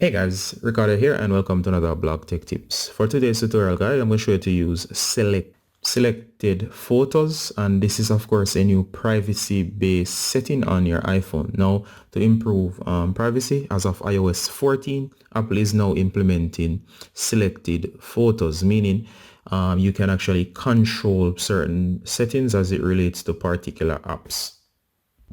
Hey guys, Ricardo here and welcome to another blog tech tips. For today's tutorial guide, I'm going to show you to use selected photos, and this is of course a new privacy based setting on your iPhone. Now to improve privacy, as of iOS 14, Apple is now implementing selected photos, meaning you can actually control certain settings as it relates to particular apps.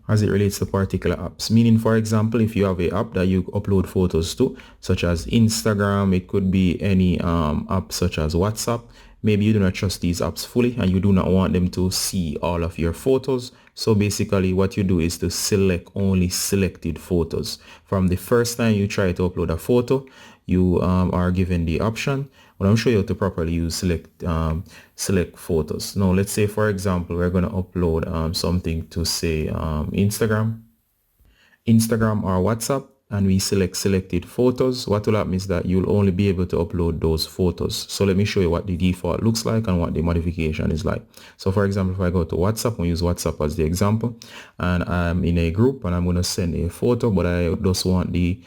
Meaning, for example, if you have a app that you upload photos to, such as Instagram, it could be any app such as WhatsApp. Maybe you do not trust these apps fully and you do not want them to see all of your photos. So basically what you do is to select only selected photos. From the first time you try to upload a photo, you are given the option. But I'm showing you how to properly use select photos. Now let's say, for example, we're going to upload something to say Instagram or WhatsApp, and we select selected photos. What will happen is that you'll only be able to upload those photos. So let me show you what the default looks like and what the modification is like. So for example, if I go to WhatsApp, we'll use WhatsApp as the example, and I'm in a group and I'm going to send a photo, but I just want the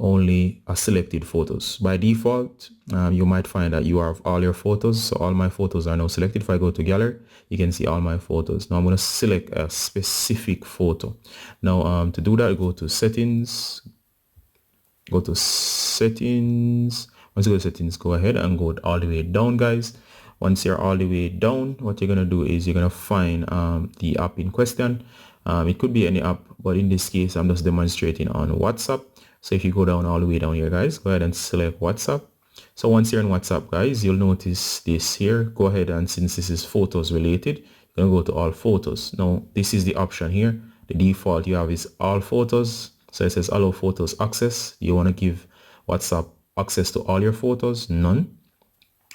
only selected photos. By default, you might find that you have all your photos. So all my photos are now selected. If I go to gallery, you can see all my photos. Now I'm going to select a specific photo. Now to do that, go to settings. Once you go to settings, go ahead and go all the way down, guys. Once you're all the way down, what you're going to do is you're going to find the app in question. It could be any app, but in this case, I'm just demonstrating on WhatsApp. So if you go down all the way down here, guys, go ahead and select WhatsApp. So once you're in WhatsApp, guys, you'll notice this here. Go ahead, and since this is photos related, you're going to go to all photos. Now, this is the option here. The default you have is all photos. So it says allow photos access. You want to give WhatsApp access to all your photos? None.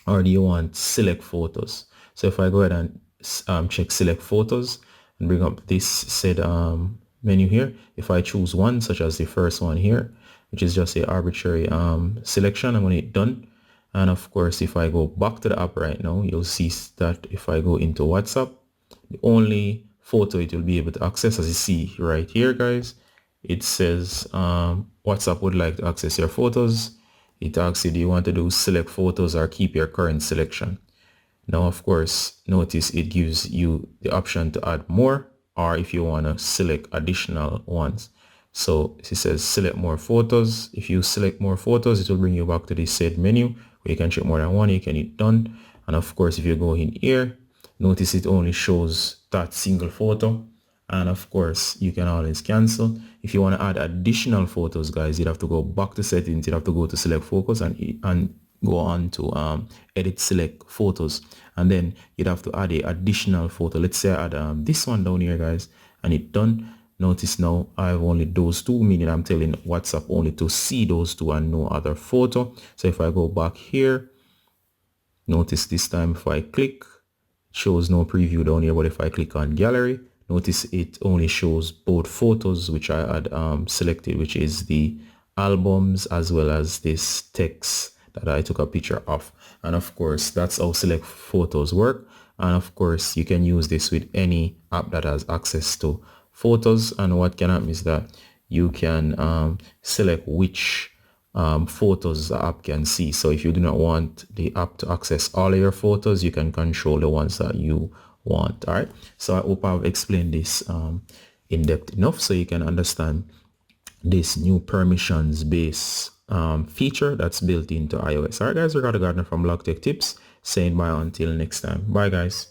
Or do you want select photos? So if I go ahead and check select photos and bring up this said menu here, if I choose one, such as the first one here, which is just a arbitrary selection, I'm going to hit done. And of course, if I go back to the app right now, you'll see that if I go into WhatsApp, the only photo it will be able to access, as you see right here, guys, it says WhatsApp would like to access your photos. It asks you, do you want to do select photos or keep your current selection? Now, of course, notice it gives you the option to add more, or if you want to select additional ones. So it says select more photos. If you select more photos, it will bring you back to the said menu where you can check more than one. You can hit done. And of course, if you go in here, notice it only shows that single photo. And of course, you can always cancel. If you want to add additional photos, guys, you'd have to go back to settings. You'd have to go to select focus and go on to edit select photos, and then you'd have to add a additional photo. Let's say I add this one down here, guys, and it done. Notice now I have only those two, meaning I'm telling WhatsApp only to see those two and no other photo. So if I go back here, notice this time if I click, it shows no preview down here, but if I click on gallery, notice it only shows both photos which I had selected, which is the albums as well as this text that I took a picture of. And of course, that's how select photos work. And of course, you can use this with any app that has access to photos. And what can happen is that you can select which photos the app can see. So if you do not want the app to access all of your photos, you can control the ones that you want. All right. So I hope I've explained this in depth enough so you can understand this new permissions based feature that's built into iOS. All right, guys, Ricardo Gardner from Blog Tech Tips saying bye until next time. Bye, guys.